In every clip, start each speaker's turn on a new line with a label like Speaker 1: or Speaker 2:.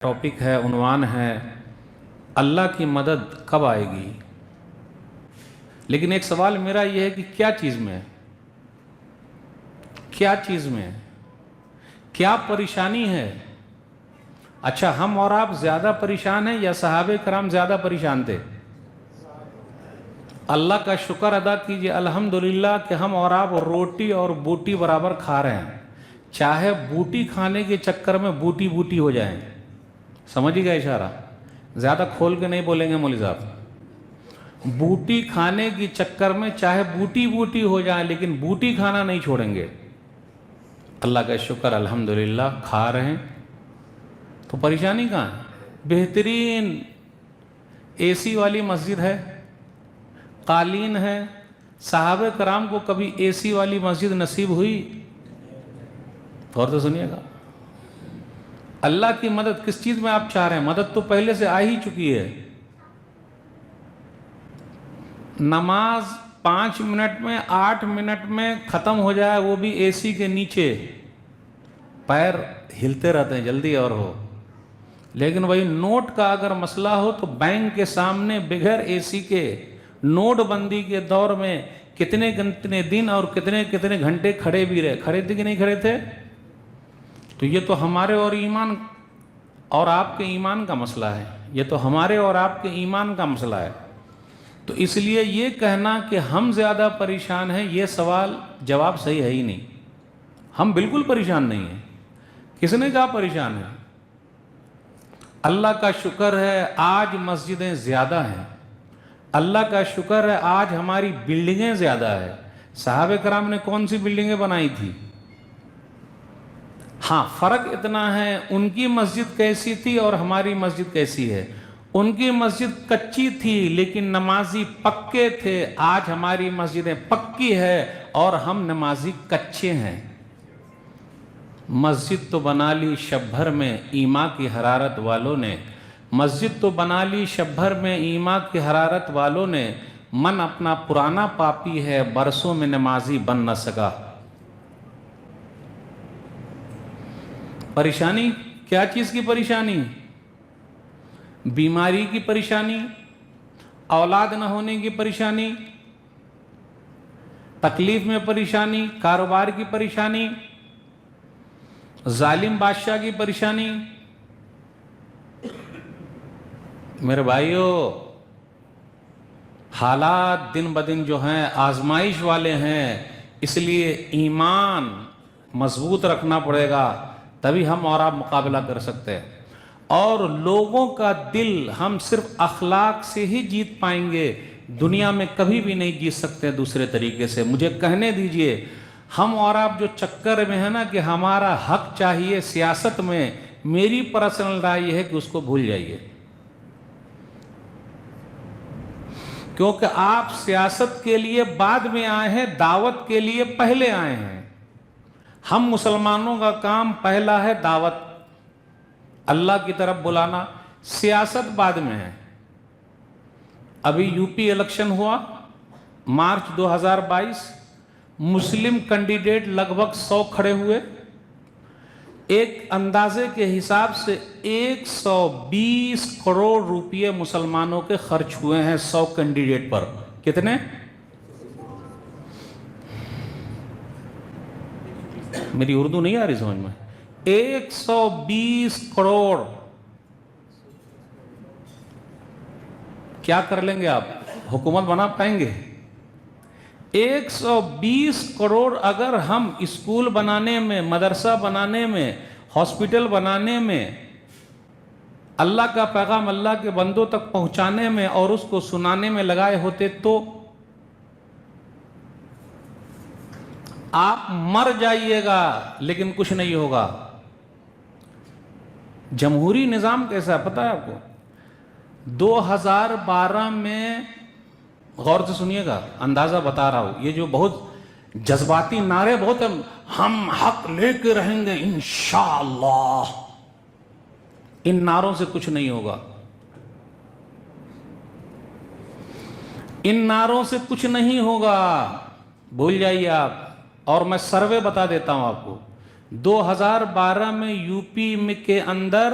Speaker 1: Topic ہے، عنوان ہے اللہ کی مدد کب آئے گی۔ لیکن ایک سوال میرا یہ ہے کہ کیا چیز میں، کیا چیز میں، کیا پریشانی ہے؟ اچھا، ہم اور آپ زیادہ پریشان ہیں یا صحابہ کرام زیادہ پریشان تھے؟ اللہ کا شکر ادا کیجئے الحمدللہ کہ ہم اور آپ روٹی اور بوٹی برابر کھا رہے ہیں، چاہے بوٹی کھانے کے چکر میں بوٹی بوٹی ہو جائیں۔ سمجھ گئے اشارہ؟ زیادہ کھول کے نہیں بولیں گے مولوی صاحب۔ بوٹی کھانے کے چکر میں چاہے بوٹی بوٹی ہو جائیں لیکن بوٹی کھانا نہیں چھوڑیں گے۔ اللہ کا شکر الحمدللہ کھا رہے ہیں، تو پریشانی کہاں ہے؟ بہترین اے سی والی مسجد ہے، قالین ہے۔ صحابہ کرام کو کبھی اے سی والی مسجد نصیب ہوئی؟ غور سے سنیے گا۔ اللہ کی مدد کس چیز میں آپ چاہ رہے ہیں؟ مدد تو پہلے سے آ ہی چکی ہے۔ نماز 5 منٹ میں 8 منٹ میں ختم ہو جائے، وہ بھی اے سی کے نیچے، پیر ہلتے رہتے ہیں جلدی اور ہو۔ لیکن وہی نوٹ کا اگر مسئلہ ہو تو بینک کے سامنے بغیر اے سی کے نوٹ بندی کے دور میں کتنے دن اور کتنے گھنٹے کھڑے بھی رہے۔ کھڑے تھے کہ نہیں کھڑے تھے؟ تو یہ تو ہمارے اور ایمان اور آپ کے ایمان کا مسئلہ ہے، یہ تو ہمارے اور آپ کے ایمان کا مسئلہ ہے۔ تو اس لیے یہ کہنا کہ ہم زیادہ پریشان ہیں، یہ سوال جواب صحیح ہے ہی نہیں۔ ہم بالکل پریشان نہیں ہیں۔ کس نے کہا پریشان ہے؟ اللہ کا شکر ہے آج مسجدیں زیادہ ہیں، اللہ کا شکر ہے آج ہماری بلڈنگیں زیادہ ہیں۔ صحابہ کرام نے کون سی بلڈنگیں بنائی تھی؟ ہاں، فرق اتنا ہے ان کی مسجد کیسی تھی اور ہماری مسجد کیسی ہے۔ ان کی مسجد کچی تھی لیکن نمازی پکے تھے، آج ہماری مسجدیں پکی ہے اور ہم نمازی کچے ہیں۔ مسجد تو بنا لی شب بھر میں ایمان کی حرارت والوں نے، مسجد تو بنا لی شب بھر میں ایمان کی حرارت والوں نے، من اپنا پرانا پاپی ہے برسوں میں نمازی بن نہ سکا۔ پریشانی کیا چیز کی پریشانی؟ بیماری کی پریشانی، اولاد نہ ہونے کی پریشانی، تکلیف میں پریشانی، کاروبار کی پریشانی، ظالم بادشاہ کی پریشانی۔ میرے بھائیو، حالات دن بدن جو ہیں آزمائش والے ہیں، اس لیے ایمان مضبوط رکھنا پڑے گا، تبھی ہم اور آپ مقابلہ کر سکتے ہیں۔ اور لوگوں کا دل ہم صرف اخلاق سے ہی جیت پائیں گے، دنیا میں کبھی بھی نہیں جیت سکتے دوسرے طریقے سے۔ مجھے کہنے دیجئے، ہم اور آپ جو چکر میں ہیں نا کہ ہمارا حق چاہیے سیاست میں، میری پرسنل رائے یہ ہے کہ اس کو بھول جائیے، کیونکہ آپ سیاست کے لیے بعد میں آئے ہیں، دعوت کے لیے پہلے آئے ہیں۔ ہم مسلمانوں کا کام پہلا ہے دعوت، اللہ کی طرف بلانا، سیاست بعد میں ہے۔ ابھی یو پی الیکشن ہوا مارچ 2022، مسلم کینڈیڈیٹ لگ بھگ 100 کھڑے ہوئے، ایک اندازے کے حساب سے 120 کروڑ روپے مسلمانوں کے خرچ ہوئے ہیں 100 کینڈیڈیٹ پر۔ کتنے؟ میری اردو نہیں آ رہی سمجھ میں؟ 120 کروڑ۔ کیا کر لیں گے آپ؟ حکومت بنا پائیں گے؟ 120 کروڑ اگر ہم اسکول بنانے میں، مدرسہ بنانے میں، ہاسپٹل بنانے میں، اللہ کا پیغام اللہ کے بندوں تک پہنچانے میں اور اس کو سنانے میں لگائے ہوتے تو آپ مر جائیے گا لیکن کچھ نہیں ہوگا۔ جمہوری نظام کیسا ہے پتہ ہے آپ کو؟ 2012 میں، غور سے سنیے گا، اندازہ بتا رہا ہوں، یہ جو بہت جذباتی نعرے بہت ہیں، ہم حق لے کے رہیں گے انشاءاللہ، ان نعروں سے کچھ نہیں ہوگا، ان نعروں سے کچھ نہیں ہوگا، بھول جائیے آپ۔ اور میں سروے بتا دیتا ہوں آپ کو، 2012 میں یو پی کے اندر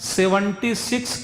Speaker 1: 76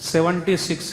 Speaker 1: 76।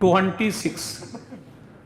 Speaker 1: 26।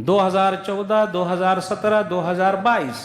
Speaker 1: 2014, 2017, 2022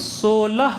Speaker 1: 16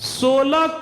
Speaker 1: 16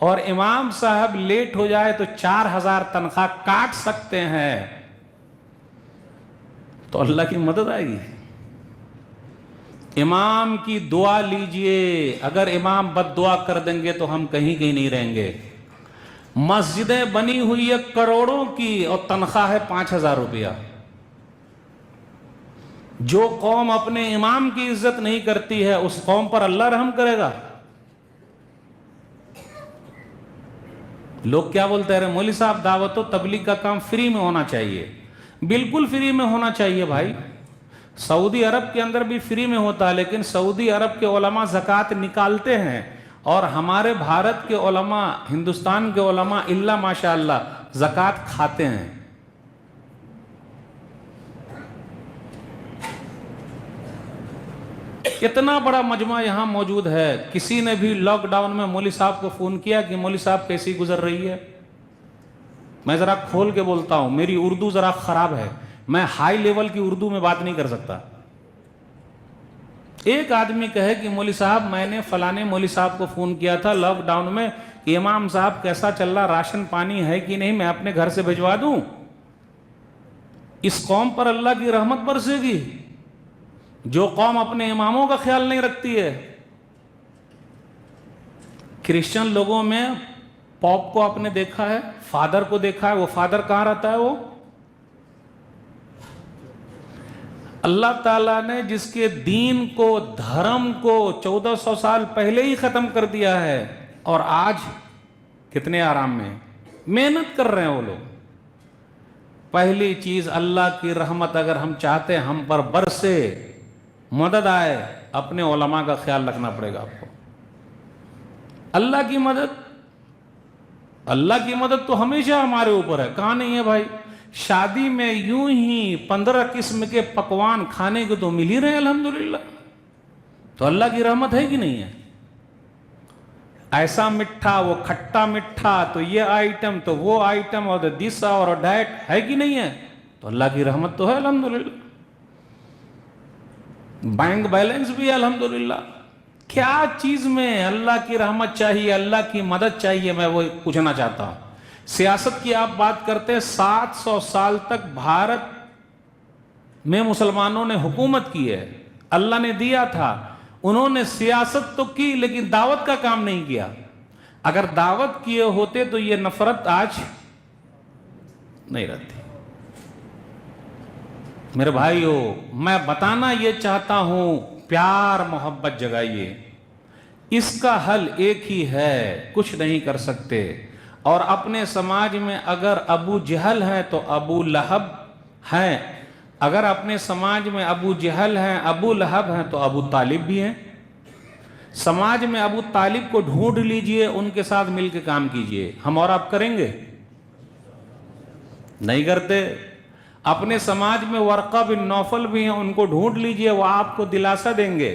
Speaker 1: اور امام صاحب لیٹ ہو جائے تو 4,000 تنخواہ کاٹ سکتے ہیں، تو اللہ کی مدد آئے گی۔ امام کی دعا لیجئے، اگر امام بد دعا کر دیں گے تو ہم کہیں نہیں رہیں گے۔ مسجدیں بنی ہوئی ہے کروڑوں کی اور تنخواہ ہے 5,000 روپیہ۔ جو قوم اپنے امام کی عزت نہیں کرتی ہے اس قوم پر اللہ رحم کرے گا؟ لوگ کیا بولتے ہیں، مولوی صاحب دعوت و تبلیغ کا کام فری میں ہونا چاہیے۔ بالکل فری میں ہونا چاہیے بھائی، سعودی عرب کے اندر بھی فری میں ہوتا ہے، لیکن سعودی عرب کے علماء زکوٰۃ نکالتے ہیں، اور ہمارے بھارت کے علماء، ہندوستان کے علماء اللہ ماشاءاللہ زکوٰۃ کھاتے ہیں۔ اتنا بڑا مجمع یہاں موجود ہے، کسی نے بھی لاک ڈاؤن میں مولوی صاحب کو فون کیا کہ مولوی صاحب کیسی گزر رہی ہے؟ میں ذرا کھول کے بولتا ہوں، میری اردو ذرا خراب ہے، میں ہائی لیول کی اردو میں بات نہیں کر سکتا۔ ایک آدمی کہے کہ مولوی صاحب میں نے فلانے مولوی صاحب کو فون کیا تھا لاک ڈاؤن میں کہ امام صاحب کیسا چل رہا، راشن پانی ہے کہ نہیں، میں اپنے گھر سے بھجوا دوں؟ اس قوم پر اللہ کی رحمت برسے گی جو قوم اپنے اماموں کا خیال نہیں رکھتی ہے۔ کرسچن لوگوں میں پوپ کو آپ نے دیکھا ہے، فادر کو دیکھا ہے، وہ فادر کہاں رہتا ہے؟ وہ اللہ تعالیٰ نے جس کے دین کو، دھرم کو 1400 سال پہلے ہی ختم کر دیا ہے، اور آج کتنے آرام میں محنت کر رہے ہیں وہ لوگ۔ پہلی چیز اللہ کی رحمت اگر ہم چاہتے ہیں ہم پر برسے، مدد آئے، اپنے علماء کا خیال رکھنا پڑے گا آپ کو۔ اللہ کی مدد تو ہمیشہ ہمارے اوپر ہے، کہاں نہیں ہے بھائی؟ شادی میں یوں ہی 15 قسم کے پکوان کھانے کو تو مل ہی رہے ہیں الحمدللہ، تو اللہ کی رحمت ہے کہ نہیں ہے؟ ایسا مٹھا، وہ کھٹا مٹھا، تو یہ آئٹم، تو وہ آئٹم، اور دس اور ڈائٹ ہے کہ نہیں ہے؟ تو اللہ کی رحمت تو ہے الحمدللہ۔ بینک بیلنس بھی ہے الحمدللہ۔ کیا چیز میں اللہ کی رحمت چاہیے، اللہ کی مدد چاہیے، میں وہ پوچھنا چاہتا ہوں۔ سیاست کی آپ بات کرتے ہیں، 700 سال تک بھارت میں مسلمانوں نے حکومت کی ہے، اللہ نے دیا تھا، انہوں نے سیاست تو کی لیکن دعوت کا کام نہیں کیا۔ اگر دعوت کیے ہوتے تو یہ نفرت آج نہیں رہتی۔ میرے بھائیو، میں بتانا یہ چاہتا ہوں، پیار محبت جگائیے، اس کا حل ایک ہی ہے، کچھ نہیں کر سکتے۔ اور اپنے سماج میں اگر ابو جہل ہیں تو ابو لہب ہیں، اگر اپنے سماج میں ابو جہل ہیں، ابو لہب ہیں، تو ابو طالب بھی ہیں۔ سماج میں ابو طالب کو ڈھونڈ لیجئے، ان کے ساتھ مل کے کام کیجئے۔ ہم اور آپ کریں گے؟ نہیں کرتے۔ اپنے سماج میں ورقہ بن نوفل بھی ہیں، ان کو ڈھونڈ لیجئے، وہ آپ کو دلاسا دیں گے۔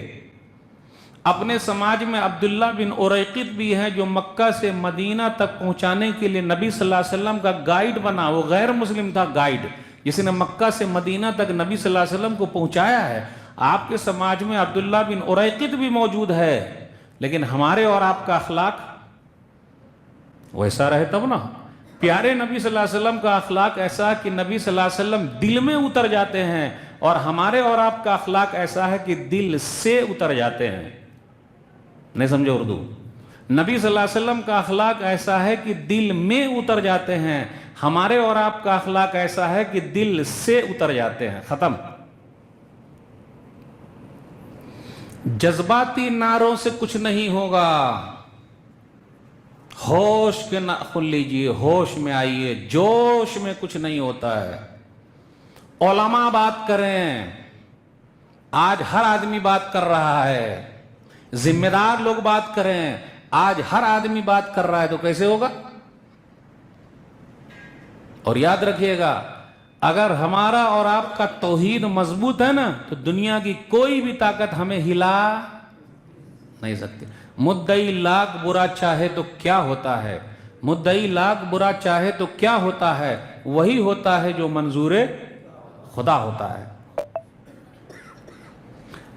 Speaker 1: اپنے سماج میں عبداللہ بن اریقط بھی ہیں، جو مکہ سے مدینہ تک پہنچانے کے لیے نبی صلی اللہ علیہ وسلم کا گائیڈ بنا، وہ غیر مسلم تھا گائیڈ، جس نے مکہ سے مدینہ تک نبی صلی اللہ علیہ وسلم کو پہنچایا ہے۔ آپ کے سماج میں عبداللہ بن اریقط بھی موجود ہے، لیکن ہمارے اور آپ کا اخلاق ویسا رہے تب نا۔ پیارے نبی صلی اللہ علیہ وسلم کا اخلاق ایسا کہ نبی صلی اللہ علیہ وسلم دل میں اتر جاتے ہیں، اور ہمارے اور آپ کا اخلاق ایسا ہے کہ دل سے اتر جاتے ہیں۔ نہیں سمجھے اردو؟ نبی صلی اللہ علیہ وسلم کا اخلاق ایسا ہے کہ دل میں اتر جاتے ہیں، ہمارے اور آپ کا اخلاق ایسا ہے کہ دل سے اتر جاتے ہیں۔ ختم۔ جذباتی نعروں سے کچھ نہیں ہوگا، ہوش کے کھول لیجئے، ہوش میں آئیے، جوش میں کچھ نہیں ہوتا ہے۔ علماء بات کریں، آج ہر آدمی بات کر رہا ہے، ذمہ دار لوگ بات کریں، آج ہر آدمی بات کر رہا ہے، تو کیسے ہوگا؟ اور یاد رکھیے گا، اگر ہمارا اور آپ کا توحید مضبوط ہے نا، تو دنیا کی کوئی بھی طاقت ہمیں ہلا نہیں سکتی۔ مدعی لاکھ برا چاہے تو کیا ہوتا ہے؟ مدعی لاکھ برا چاہے تو کیا ہوتا ہے؟ وہی ہوتا ہے جو منظور خدا ہوتا ہے۔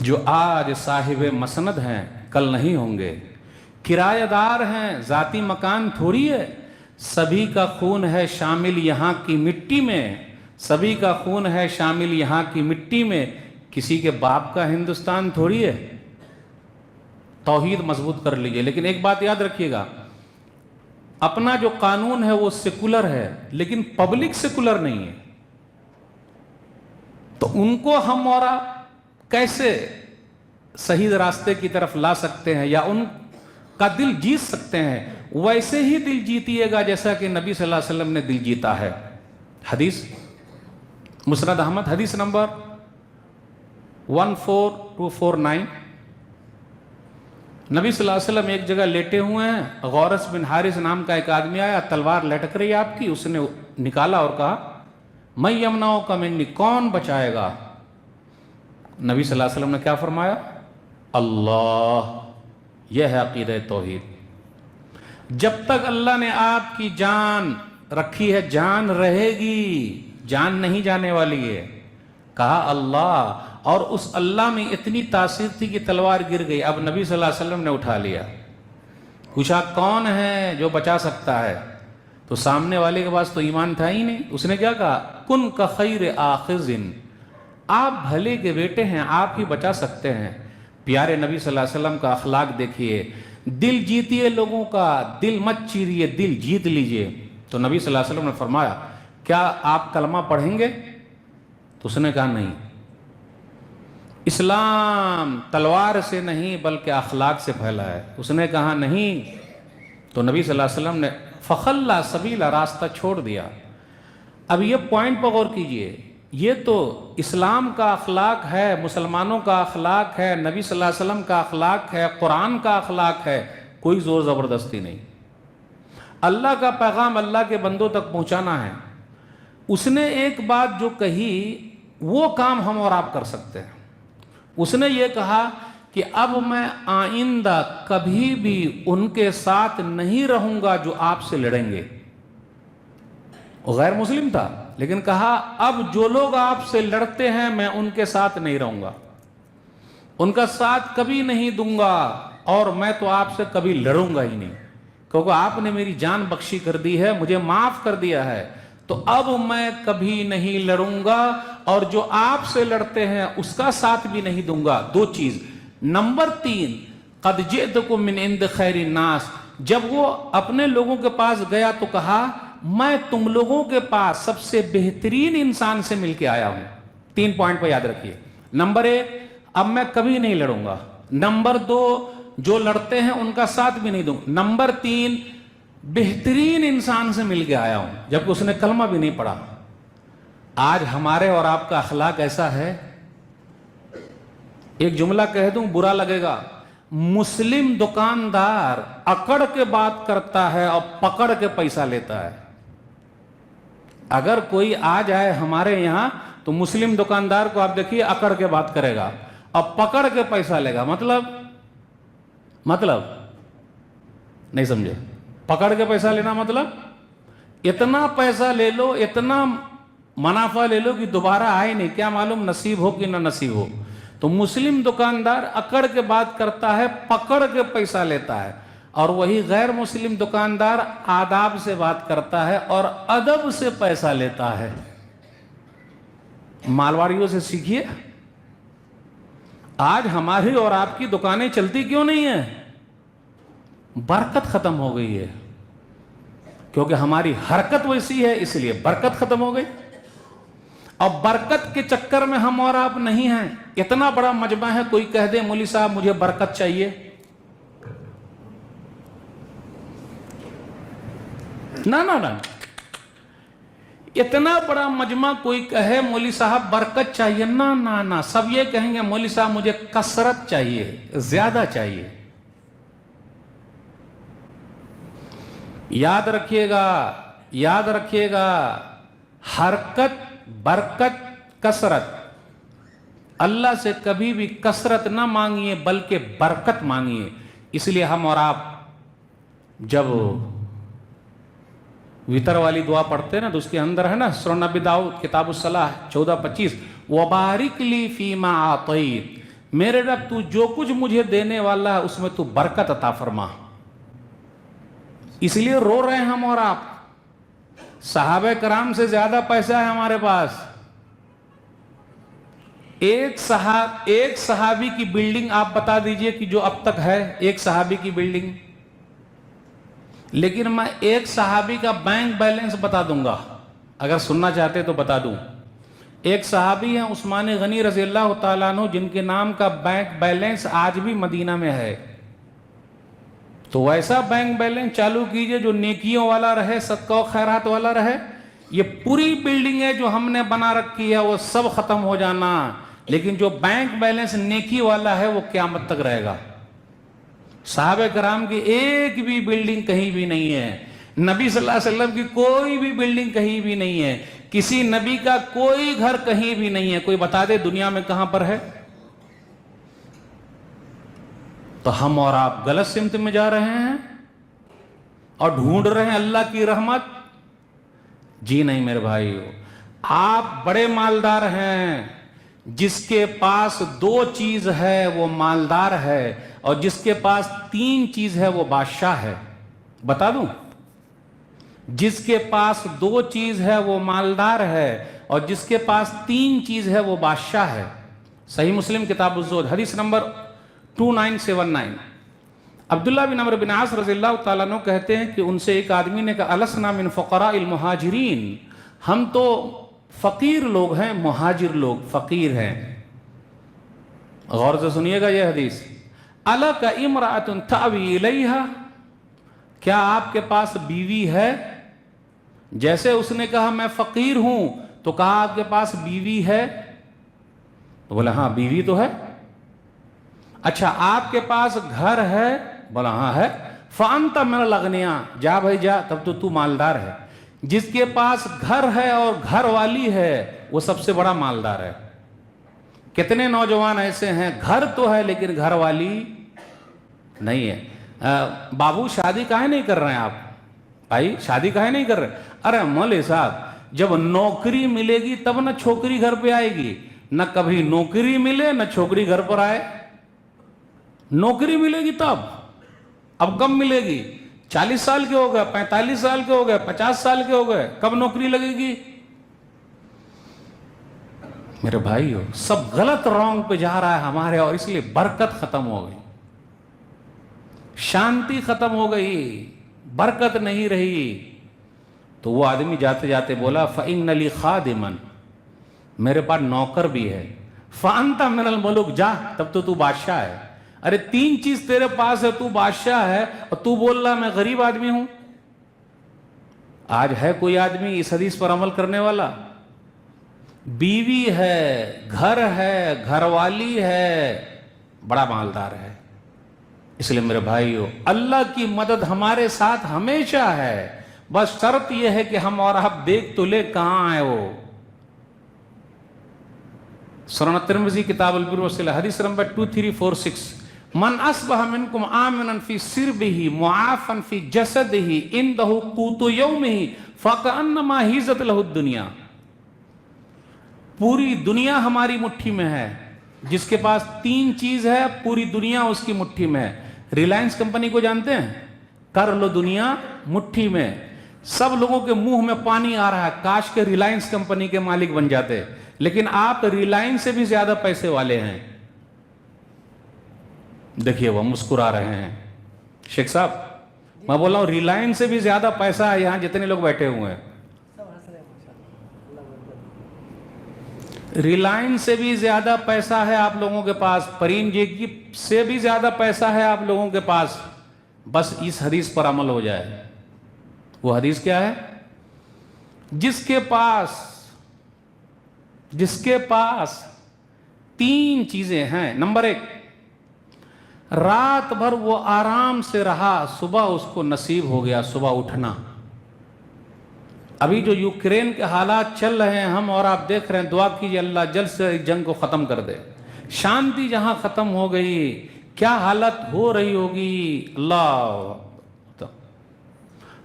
Speaker 1: جو آج صاحب مسند ہیں کل نہیں ہوں گے، کرایہ دار ہیں ذاتی مکان تھوڑی ہے، سبھی کا خون ہے شامل یہاں کی مٹی میں، سبھی کا خون ہے شامل یہاں کی مٹی میں، کسی کے باپ کا ہندوستان تھوڑی ہے۔ توحید مضبوط کر لیجئے، لیکن ایک بات یاد رکھیے گا، اپنا جو قانون ہے وہ سیکولر ہے لیکن پبلک سیکولر نہیں ہے، تو ان کو ہم اور آپ کیسے صحیح راستے کی طرف لا سکتے ہیں یا ان کا دل جیت سکتے ہیں؟ ویسے ہی دل جیتیے گا جیسا کہ نبی صلی اللہ علیہ وسلم نے دل جیتا ہے۔ حدیث مسند احمد حدیث نمبر 14249، نبی صلی اللہ علیہ وسلم ایک جگہ لیٹے ہوئے ہیں، غورث بن حارث نام کا ایک آدمی آیا، تلوار لٹک رہی آپ کی، اس نے نکالا اور کہا میں یمنعو کا منی، کون بچائے گا؟ نبی صلی اللہ علیہ وسلم نے کیا فرمایا؟ اللہ۔ یہ ہے عقیدہ توحید۔ جب تک اللہ نے آپ کی جان رکھی ہے جان رہے گی، جان نہیں جانے والی ہے۔ کہا اللہ، اور اس اللہ میں اتنی تاثیر تھی کہ تلوار گر گئی۔ اب نبی صلی اللہ علیہ وسلم نے اٹھا لیا، پوچھا کون ہے جو بچا سکتا ہے؟ تو سامنے والے کے پاس تو ایمان تھا ہی نہیں، اس نے کیا کہا؟ کن کا خیر آخذ، آپ بھلے کے بیٹے ہیں، آپ ہی بچا سکتے ہیں۔ پیارے نبی صلی اللہ علیہ وسلم کا اخلاق دیکھیے، دل جیتیے لوگوں کا، دل مت چیریے، دل جیت لیجئے۔ تو نبی صلی اللہ علیہ وسلم نے فرمایا کیا آپ کلمہ پڑھیں گے؟ تو اس نے کہا نہیں، اسلام تلوار سے نہیں بلکہ اخلاق سے پھیلا ہے۔ اس نے کہا نہیں، تو نبی صلی اللہ علیہ وسلم نے فخلا سبیلا، راستہ چھوڑ دیا۔ اب یہ پوائنٹ پر غور کیجئے، یہ تو اسلام کا اخلاق ہے، مسلمانوں کا اخلاق ہے، نبی صلی اللہ علیہ وسلم کا اخلاق ہے، قرآن کا اخلاق ہے، کوئی زور زبردستی نہیں۔ اللہ کا پیغام اللہ کے بندوں تک پہنچانا ہے۔ اس نے ایک بات جو کہی وہ کام ہم اور آپ کر سکتے ہیں۔ اس نے یہ کہا کہ اب میں آئندہ کبھی بھی ان کے ساتھ نہیں رہوں گا جو آپ سے لڑیں گے۔ وہ غیر مسلم تھا لیکن کہا اب جو لوگ آپ سے لڑتے ہیں میں ان کے ساتھ نہیں رہوں گا، ان کا ساتھ کبھی نہیں دوں گا، اور میں تو آپ سے کبھی لڑوں گا ہی نہیں، کیونکہ آپ نے میری جان بخشی کر دی ہے، مجھے معاف کر دیا ہے، تو اب میں کبھی نہیں لڑوں گا، اور جو آپ سے لڑتے ہیں اس کا ساتھ بھی نہیں دوں گا۔ دو چیز۔ نمبر 3، قد جئتکم من عند خیر الناس، جب وہ اپنے لوگوں کے پاس گیا تو کہا میں تم لوگوں کے پاس سب سے بہترین انسان سے مل کے آیا ہوں۔ 3 پوائنٹ پہ یاد رکھیے۔ نمبر 1، اب میں کبھی نہیں لڑوں گا۔ نمبر 2، جو لڑتے ہیں ان کا ساتھ بھی نہیں دوں۔ نمبر 3، بہترین انسان سے مل کے آیا ہوں، جبکہ اس نے کلمہ بھی نہیں پڑھا۔ آج ہمارے اور آپ کا اخلاق ایسا ہے، ایک جملہ کہہ دوں برا لگے گا، مسلم دکاندار اکڑ کے بات کرتا ہے اور پکڑ کے پیسہ لیتا ہے۔ اگر کوئی آ جائے ہمارے یہاں تو مسلم دکاندار کو آپ دیکھیے اکڑ کے بات کرے گا اور پکڑ کے پیسہ لے گا۔ مطلب نہیں سمجھے؟ پکڑ کے پیسہ لینا مطلب اتنا پیسہ لے لو، اتنا منافع لے لو کہ دوبارہ آئے نہیں، کیا معلوم نصیب ہو کہ نہ نصیب ہو۔ تو مسلم دکاندار اکڑ کے بات کرتا ہے، پکڑ کے پیسہ لیتا ہے، اور وہی غیر مسلم دکاندار آداب سے بات کرتا ہے اور ادب سے پیسہ لیتا ہے۔ مالواڑیوں سے سیکھیے۔ آج ہماری اور آپ کی دکانیں چلتی کیوں نہیں ہیں؟ برکت ختم ہو گئی ہے، کیونکہ ہماری حرکت ویسی ہے، اس لیے برکت ختم ہو گئی۔ اور برکت کے چکر میں ہم اور آپ نہیں ہیں۔ اتنا بڑا مجمع ہے، کوئی کہہ دے مولوی صاحب مجھے برکت چاہیے، نہ اتنا بڑا مجمع کوئی کہے مولوی صاحب برکت چاہیے، نہ سب یہ کہیں گے مولوی صاحب مجھے کثرت چاہیے، زیادہ چاہیے۔ یاد رکھیے گا، حرکت، برکت، کثرت، اللہ سے کبھی بھی کثرت نہ مانگیے بلکہ برکت مانگیے۔ اس لیے ہم اور آپ جب وطر والی دعا پڑھتے ہیں نا تو اس کے اندر ہے نا سنن ابی داؤد کتاب الصلاح 14:25، وَبَارِكْ لِي فِي مَا أَعْطَيْتَ، میرے رب تو جو کچھ مجھے دینے والا ہے اس میں تو برکت عطا فرما. اس لیے رو رہے ہیں ہم اور آپ. صحابہ کرام سے زیادہ پیسہ ہے ہمارے پاس. ایک صحابی کی بلڈنگ آپ بتا دیجئے کہ جو اب تک ہے, ایک صحابی کی بلڈنگ. لیکن میں ایک صحابی کا بینک بیلنس بتا دوں گا, اگر سننا چاہتے تو بتا دوں. ایک صحابی ہیں عثمان غنی رضی اللہ تعالیٰ عنہ, جن کے نام کا بینک بیلنس آج بھی مدینہ میں ہے. تو ویسا بینک بیلنس چالو کیجئے جو نیکیوں والا رہے, صدقہ و خیرات والا رہے. یہ پوری بلڈنگ ہے جو ہم نے بنا رکھی ہے وہ سب ختم ہو جانا, لیکن جو بینک بیلنس نیکی والا ہے وہ قیامت تک رہے گا. صحابہ کرام کی ایک بھی بلڈنگ کہیں بھی نہیں ہے, نبی صلی اللہ علیہ وسلم کی کوئی بھی بلڈنگ کہیں بھی نہیں ہے, کسی نبی کا کوئی گھر کہیں بھی نہیں ہے. کوئی بتا دے دنیا میں کہاں پر ہے؟ تو ہم اور آپ غلط سمت میں جا رہے ہیں اور ڈھونڈ رہے ہیں اللہ کی رحمت. جی نہیں میرے بھائیو, آپ بڑے مالدار ہیں. جس کے پاس 2 چیز ہے وہ مالدار ہے, اور جس کے پاس 3 چیز ہے وہ بادشاہ ہے. بتا دوں, جس کے پاس 2 چیز ہے وہ مالدار ہے, اور جس کے پاس 3 چیز ہے وہ بادشاہ ہے. صحیح مسلم کتاب الزہد حدیث نمبر 2979. عبداللہ بن عمرو بن عاص رضی اللہ تعالیٰ عنہ کہتے ہیں کہ ان سے ایک آدمی نے کہا السنا من فقراء المہاجرین, ہم تو فقیر لوگ ہیں, مہاجر لوگ فقیر ہیں. غور سے سنیے گا یہ حدیث. الک امرأۃ تأوی الیہا, کیا آپ کے پاس بیوی ہے؟ جیسے اس نے کہا میں فقیر ہوں تو کہا آپ کے پاس بیوی ہے؟ تو بولا ہاں بیوی تو ہے. اچھا آپ کے پاس گھر ہے؟ بولا ہاں ہے. فانت من الاغنیاء, جا بھائی جا, تب تو تو مالدار ہے. جس کے پاس گھر ہے اور گھر والی ہے وہ سب سے بڑا مالدار ہے. کتنے نوجوان ایسے ہیں گھر تو ہے لیکن گھر والی نہیں ہے. بابو شادی کاہے نہیں کر رہے ہیں آپ؟ بھائی شادی کاہے نہیں کر رہے؟ ارے مولوی صاحب, جب نوکری ملے گی تب نہ چھوکری گھر پہ آئے گی. نہ کبھی نوکری ملے نہ چھوکری گھر پر آئے. نوکری ملے گی تب. اب کب ملے گی؟ 40 سال کے ہو گئے, 45 سال کے ہو گئے, 50 سال کے ہو گئے, کب نوکری لگے گی؟ میرے بھائیو سب غلط رونگ پہ جا رہا ہے ہمارے, اور اس لیے برکت ختم ہو گئی, شانتی ختم ہو گئی, برکت نہیں رہی. تو وہ آدمی جاتے جاتے بولا فَإِنَّ لِي خَادِمًا, میرے پاس نوکر بھی ہے. فَأَنْتَ مِنَ الْمُلُوكِ, جا تب تو بادشاہ ہے. ارے 3 چیز تیرے پاس ہے, تو بادشاہ ہے اور تو بول رہا میں غریب آدمی ہوں. آج ہے کوئی آدمی اس حدیث پر عمل کرنے والا؟ بیوی ہے, گھر ہے, گھر والی ہے, بڑا مالدار ہے. اس لیے میرے بھائیو اللہ کی مدد ہمارے ساتھ ہمیشہ ہے, بس شرط یہ ہے کہ ہم اور آپ دیکھ تو لے کہاں ہے وہ. سنن ترمذی کتاب البر والصلہ حدیث نمبر 2346. من اصبح منکم آمنا فی سربہ معافا فی جسدہ عندہ قوت یومہ فکأنما حیزت لہ الدنیا. پوری دنیا ہماری مٹھی میں ہے. جس کے پاس 3 چیز ہے پوری دنیا اس کی مٹھی میں ہے. ریلائنس کمپنی کو جانتے ہیں؟ کر لو دنیا مٹھی میں. سب لوگوں کے منہ میں پانی آ رہا ہے, کاش کے ریلائنس کمپنی کے مالک بن جاتے. لیکن آپ ریلائنس سے بھی زیادہ پیسے والے ہیں. دیکھیے وہ مسکرا رہے ہیں. شیخ صاحب میں بول رہا ہوں ریلائنس سے بھی زیادہ پیسہ ہے یہاں جتنے لوگ بیٹھے ہوئے ہیں. ریلائنس سے بھی زیادہ پیسہ ہے آپ لوگوں کے پاس, پریم جی کی سے بھی زیادہ پیسہ ہے آپ لوگوں کے پاس. بس اس حدیث پر عمل ہو جائے. وہ حدیث کیا ہے؟ جس کے پاس 3 چیزیں ہیں. نمبر 1, رات بھر وہ آرام سے رہا, صبح اس کو نصیب ہو گیا صبح اٹھنا. ابھی جو یوکرین کے حالات چل رہے ہیں ہم اور آپ دیکھ رہے ہیں, دعا کیجئے اللہ جلد سے جنگ کو ختم کر دے. شانتی جہاں ختم ہو گئی کیا حالت ہو رہی ہوگی اللہ.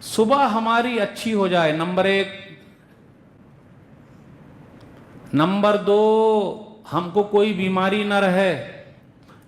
Speaker 1: صبح ہماری اچھی ہو جائے, نمبر 1. نمبر 2, ہم کو کوئی بیماری نہ رہے.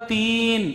Speaker 1: 3,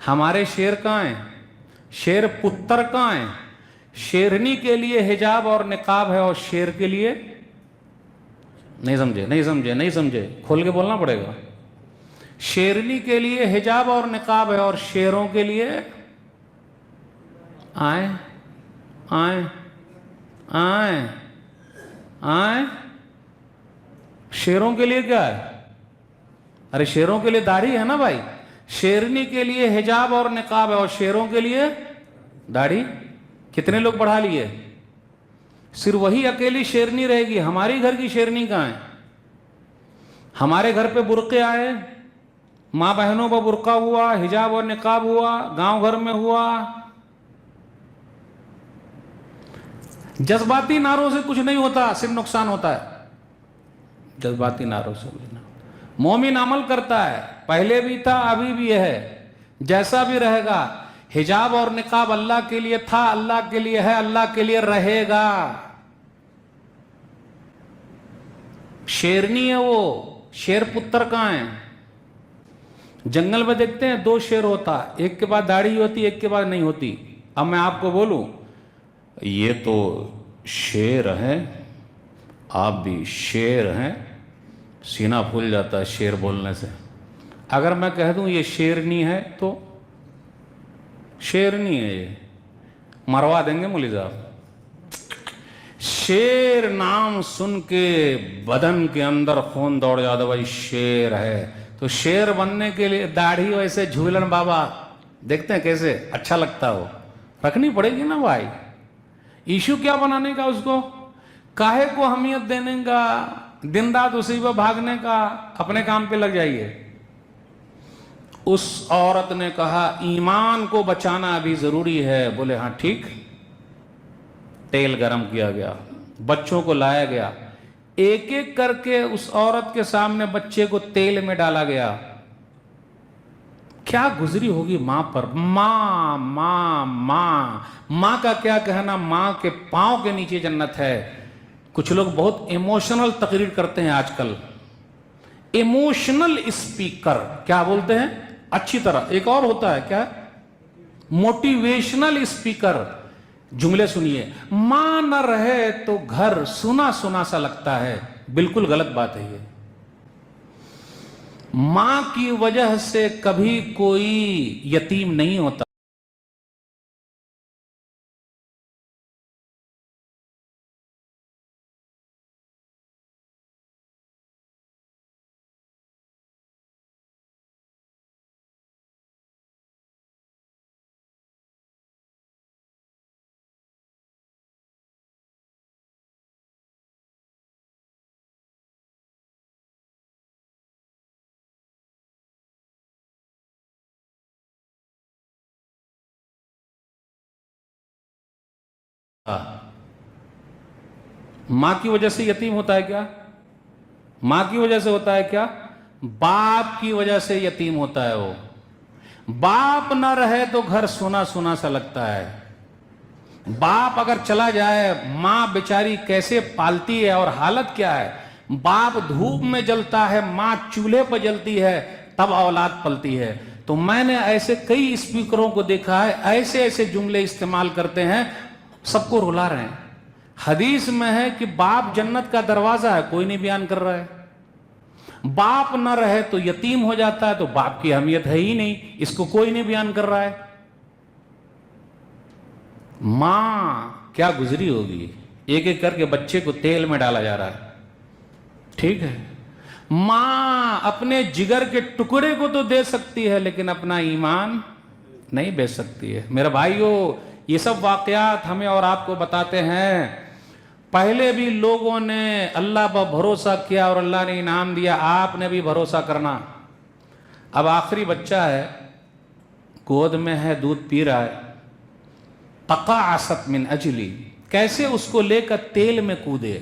Speaker 1: ہمارے شیر کہاں ہیں؟ شیر پتر کہاں ہیں؟ شیرنی کے لیے حجاب اور نقاب ہے اور شیر کے لیے نہیں سمجھے کھول کے بولنا پڑے گا. شیرنی کے لیے حجاب اور نقاب ہے اور شیروں کے لیے آئیں شیروں کے لیے کیا ہے؟ ارے شیروں کے لیے داڑھی ہے نا بھائی. شیرنی کے لیے حجاب اور نقاب ہے اور شیروں کے لیے داڑھی. کتنے لوگ بڑھا لیے؟ صرف وہی اکیلی شیرنی رہے گی. ہماری گھر کی شیرنی کہاں ہے؟ ہمارے گھر پہ برقعے آئے, ماں بہنوں پر برقع ہوا, حجاب اور نقاب ہوا, گاؤں گھر میں ہوا. جذباتی نعروں سے کچھ نہیں ہوتا, صرف نقصان ہوتا ہے. جذباتی نعروں سے کچھ نہیں. مومن عمل کرتا ہے, پہلے بھی تھا ابھی بھی ہے, جیسا بھی رہے گا. حجاب اور نقاب اللہ کے لیے تھا, اللہ کے لیے ہے, اللہ کے لیے رہے گا. شیرنی ہے وہ, شیر پتر کہاں ہیں؟ جنگل میں دیکھتے ہیں دو شیر ہوتا, ایک کے بعد داڑھی ہوتی, ایک کے بعد نہیں ہوتی. اب میں آپ کو بولوں یہ تو شیر ہے, آپ بھی شیر ہیں, سینہ پھول جاتا ہے شیر بولنے سے. اگر میں کہہ دوں یہ شیرنی ہے تو شیرنی ہے, یہ مروا دیں گے مولوی صاحب. شیر نام سن کے بدن کے اندر خون دوڑ جاتا, بھائی شیر ہے. تو شیر بننے کے لیے داڑھی ویسے جھولن بابا دیکھتے ہیں کیسے اچھا لگتا ہو, رکھنی پڑے گی نا بھائی. ایشو کیا بنانے کا, اس کو کاہے کو اہمیت دینے کا, دن رات اسی پہ بھاگنے کا, اپنے کام پہ لگ جائیے. اس عورت نے کہا ایمان کو بچانا ابھی ضروری ہے. بولے ہاں ٹھیک. تیل گرم کیا گیا, بچوں کو لایا گیا, ایک ایک کر کے اس عورت کے سامنے بچے کو تیل میں ڈالا گیا. کیا گزری ہوگی ماں پر. ماں ماں ماں ماں کا کیا کہنا, ماں کے پاؤں کے نیچے جنت ہے. کچھ لوگ بہت ایموشنل تقریر کرتے ہیں آج کل, ایموشنل اسپیکر کیا بولتے ہیں اچھی طرح. ایک اور ہوتا ہے کیا, موٹیویشنل اسپیکر. جملے سنیے, ماں نہ رہے تو گھر سنا سنا سا لگتا ہے. بالکل غلط بات ہے یہ. ماں کی وجہ سے کبھی کوئی یتیم نہیں ہوتا. ماں کی وجہ سے یتیم ہوتا ہے کیا؟ ماں کی وجہ سے ہوتا ہے کیا؟ باپ کی وجہ سے یتیم ہوتا ہے. وہ باپ نہ رہے تو گھر سونا سونا سا لگتا ہے. باپ اگر چلا جائے ماں بیچاری کیسے پالتی ہے, اور حالت کیا ہے. باپ دھوپ میں جلتا ہے, ماں چولہے پر جلتی ہے, تب اولاد پلتی ہے. تو میں نے ایسے کئی اسپیکروں کو دیکھا ہے, ایسے ایسے جملے استعمال کرتے ہیں, سب کو رلا رہے ہیں. حدیث میں ہے کہ باپ جنت کا دروازہ ہے, کوئی نہیں بیان کر رہا ہے. باپ نہ رہے تو یتیم ہو جاتا ہے, تو باپ کی اہمیت ہے ہی نہیں, اس کو کوئی نہیں بیان کر رہا ہے. ماں کیا گزری ہوگی, ایک ایک کر کے بچے کو تیل میں ڈالا جا رہا ہے. ٹھیک ہے, ماں اپنے جگر کے ٹکڑے کو تو دے سکتی ہے لیکن اپنا ایمان نہیں بیچ سکتی ہے. میرے بھائیو, یہ سب واقعات ہمیں اور آپ کو بتاتے ہیں پہلے بھی لوگوں نے اللہ پر بھروسہ کیا اور اللہ نے انعام دیا, آپ نے بھی بھروسہ کرنا. اب آخری بچہ ہے, گود میں ہے, دودھ پی رہا ہے. تقاعست من اجلی, کیسے اس کو لے کر تیل میں کودے.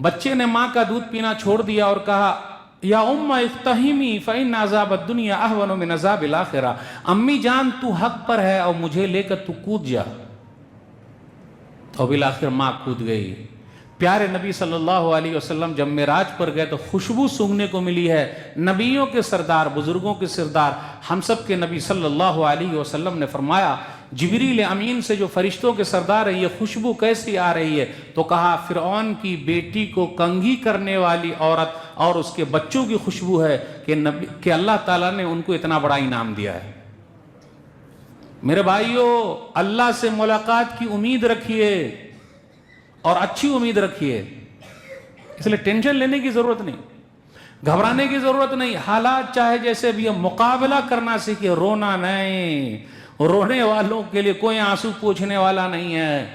Speaker 1: بچے نے ماں کا دودھ پینا چھوڑ دیا اور کہا یا ام افتہمی فإن عذاب الدنیا اہون من عذاب الآخرہ. امی جان تو حق پر ہے اور مجھے لے کر تو کود جا. تو بالآخر ماں کود گئی. پیارے نبی صلی اللہ علیہ وسلم جب معراج پر گئے تو خوشبو سونگھنے کو ملی ہے، نبیوں کے سردار، بزرگوں کے سردار، ہم سب کے نبی صلی اللہ علیہ وسلم نے فرمایا جبریل امین سے جو فرشتوں کے سردار ہیں، یہ خوشبو کیسی آ رہی ہے؟ تو کہا فرعون کی بیٹی کو کنگھی کرنے والی عورت اور اس کے بچوں کی خوشبو ہے کہ اللہ تعالیٰ نے ان کو اتنا بڑا انعام دیا ہے۔ میرے بھائیوں، اللہ سے ملاقات کی امید رکھیے اور اچھی امید رکھیے، اس لیے ٹینشن لینے کی ضرورت نہیں، گھبرانے کی ضرورت نہیں، حالات چاہے جیسے بھی مقابلہ کرنا سیکھیے، رونا نہیں، رونے والوں کے لیے کوئی آنسو پوچھنے والا نہیں ہے۔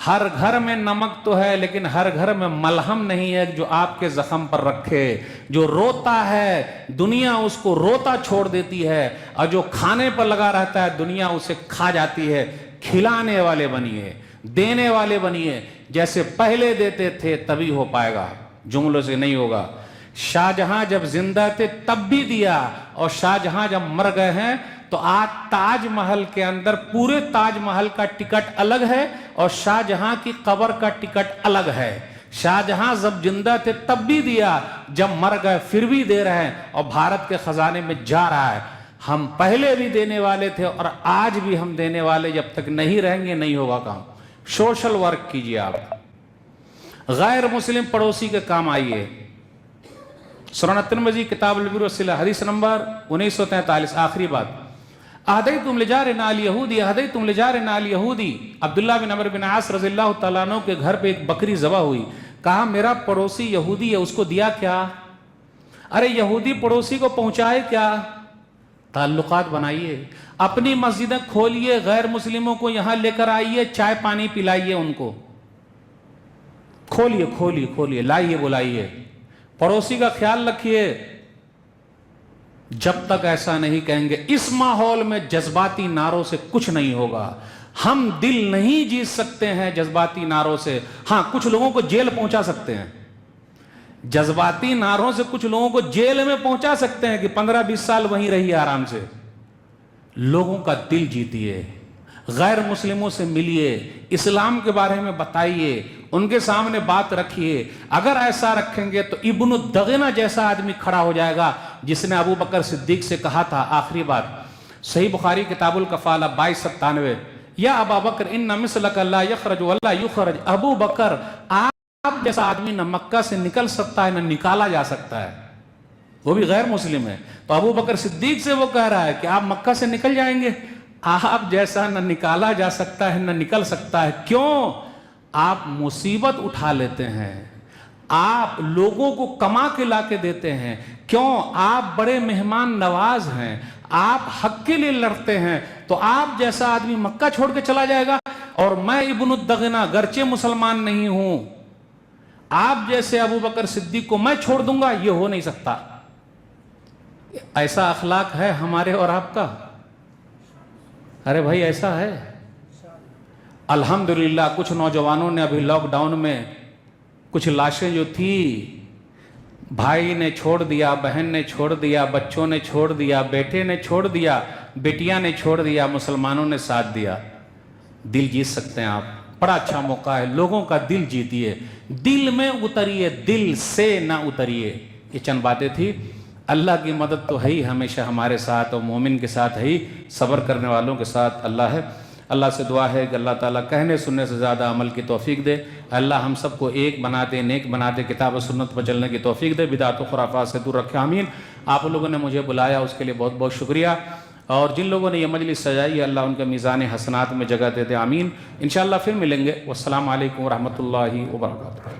Speaker 1: ہر گھر میں نمک تو ہے لیکن ہر گھر میں ملہم نہیں ہے جو آپ کے زخم پر رکھے۔ جو روتا ہے دنیا اس کو روتا چھوڑ دیتی ہے، اور جو کھانے پر لگا رہتا ہے دنیا اسے کھا جاتی ہے۔ کھلانے والے بنیے، دینے والے بنیے، جیسے پہلے دیتے تھے تبھی ہو پائے گا، جملوں سے نہیں ہوگا۔ شاہجہاں جب زندہ تھے تب بھی دیا، اور شاہجہاں جب مر گئے ہیں تو آج تاج محل کے اندر پورے تاج محل کا ٹکٹ الگ ہے اور شاہجہاں کی قبر کا ٹکٹ الگ ہے۔ شاہجہاں جب زندہ تھے تب بھی دیا، جب مر گئے پھر بھی دے رہے ہیں، اور بھارت کے خزانے میں جا رہا ہے۔ ہم پہلے بھی دینے والے تھے اور آج بھی ہم دینے والے، جب تک نہیں رہیں گے نہیں ہوگا کام۔ سوشل ورک کیجئے، آپ غیر مسلم پڑوسی کے کام آئیے۔ سنن ترمذی کتاب البر والصلہ حدیث نمبر 1943، آخری بات، اہدیتم لجارنا الیہودی اہدیتم لجارنا الیہودی۔ عبداللہ بن عمرو بن عاص رضی اللہ تعالیٰ عنہ کے گھر پہ ایک بکری ذبح ہوئی، کہا میرا پڑوسی یہودی ہے، اس کو دیا کیا؟ ارے یہودی پڑوسی کو پہنچائے کیا؟ تعلقات بنائیے، اپنی مسجدیں کھولیے، غیر مسلموں کو یہاں لے کر آئیے، چائے پانی پلائیے، ان کو کھولیے، لائیے، بلائیے، پڑوسی کا خیال رکھیے۔ جب تک ایسا نہیں کہیں گے اس ماحول میں جذباتی نعروں سے کچھ نہیں ہوگا۔ ہم دل نہیں جیت سکتے ہیں جذباتی نعروں سے، ہاں کچھ لوگوں کو جیل پہنچا سکتے ہیں، جذباتی نعروں سے کچھ لوگوں کو جیل میں پہنچا سکتے ہیں کہ 15-20 سال وہیں رہیے آرام سے۔ لوگوں کا دل جیتیے، غیر مسلموں سے ملیے، اسلام کے بارے میں بتائیے، ان کے سامنے بات رکھیے۔ اگر ایسا رکھیں گے تو ابن الدغنہ جیسا آدمی کھڑا ہو جائے گا جس نے ابو بکر صدیق سے کہا تھا، آخری بات، صحیح بخاری کتاب الکفالہ 2297، یا ابا بکر ان مثلک لا یخرج ولا یخرج، ابو بکر آپ جیسا آدمی نہ مکہ سے نکل سکتا ہے نہ نکالا جا سکتا ہے، وہ بھی غیر مسلم ہے۔ تو ابو بکر صدیق سے وہ کہہ رہا ہے کہ آپ مکہ سے نکل جائیں گے، آپ جیسا نہ نکالا جا سکتا ہے نہ نکل سکتا ہے۔ کیوں؟ آپ مصیبت اٹھا لیتے ہیں، آپ لوگوں کو کما کے لا کے دیتے ہیں۔ کیوں؟ آپ بڑے مہمان نواز ہیں، آپ حق کے لیے لڑتے ہیں۔ تو آپ جیسا آدمی مکہ چھوڑ کے چلا جائے گا، اور میں ابن الدغنہ گرچہ مسلمان نہیں ہوں، آپ جیسے ابو بکر صدیق کو میں چھوڑ دوں گا، یہ ہو نہیں سکتا۔ ایسا اخلاق ہے ہمارے اور آپ کا؟ ارے بھائی ایسا ہے۔ الحمدللہ کچھ نوجوانوں نے ابھی لاک ڈاؤن میں کچھ لاشیں جو تھی، بھائی نے چھوڑ دیا، بہن نے چھوڑ دیا، بچوں نے چھوڑ دیا، بیٹے نے چھوڑ دیا، بیٹیاں نے چھوڑ دیا، مسلمانوں نے ساتھ دیا۔ دل جیت سکتے ہیں آپ، بڑا اچھا موقع ہے، لوگوں کا دل جیتیے، دل میں اتریے، دل سے نہ اتریے۔ یہ چند باتیں تھی۔ اللہ کی مدد تو ہے ہی ہمیشہ ہمارے ساتھ، اور مومن کے ساتھ ہے ہی، صبر کرنے والوں کے ساتھ اللہ ہے۔ اللہ سے دعا ہے کہ اللہ تعالیٰ کہنے سننے سے زیادہ عمل کی توفیق دے۔ اللہ ہم سب کو ایک بنا دے، نیک بنا دے، کتاب و سنت پر چلنے کی توفیق دے، بدعت و خرافات سے دور رکھے، آمین۔ آپ لوگوں نے مجھے بلایا اس کے لیے بہت بہت شکریہ، اور جن لوگوں نے یہ مجلس سجائی ہے اللہ ان کے میزان حسنات میں جگہ دے دے، آمین۔ انشاءاللہ پھر ملیں گے۔ والسلام علیکم ورحمۃ اللہ وبرکاتہ۔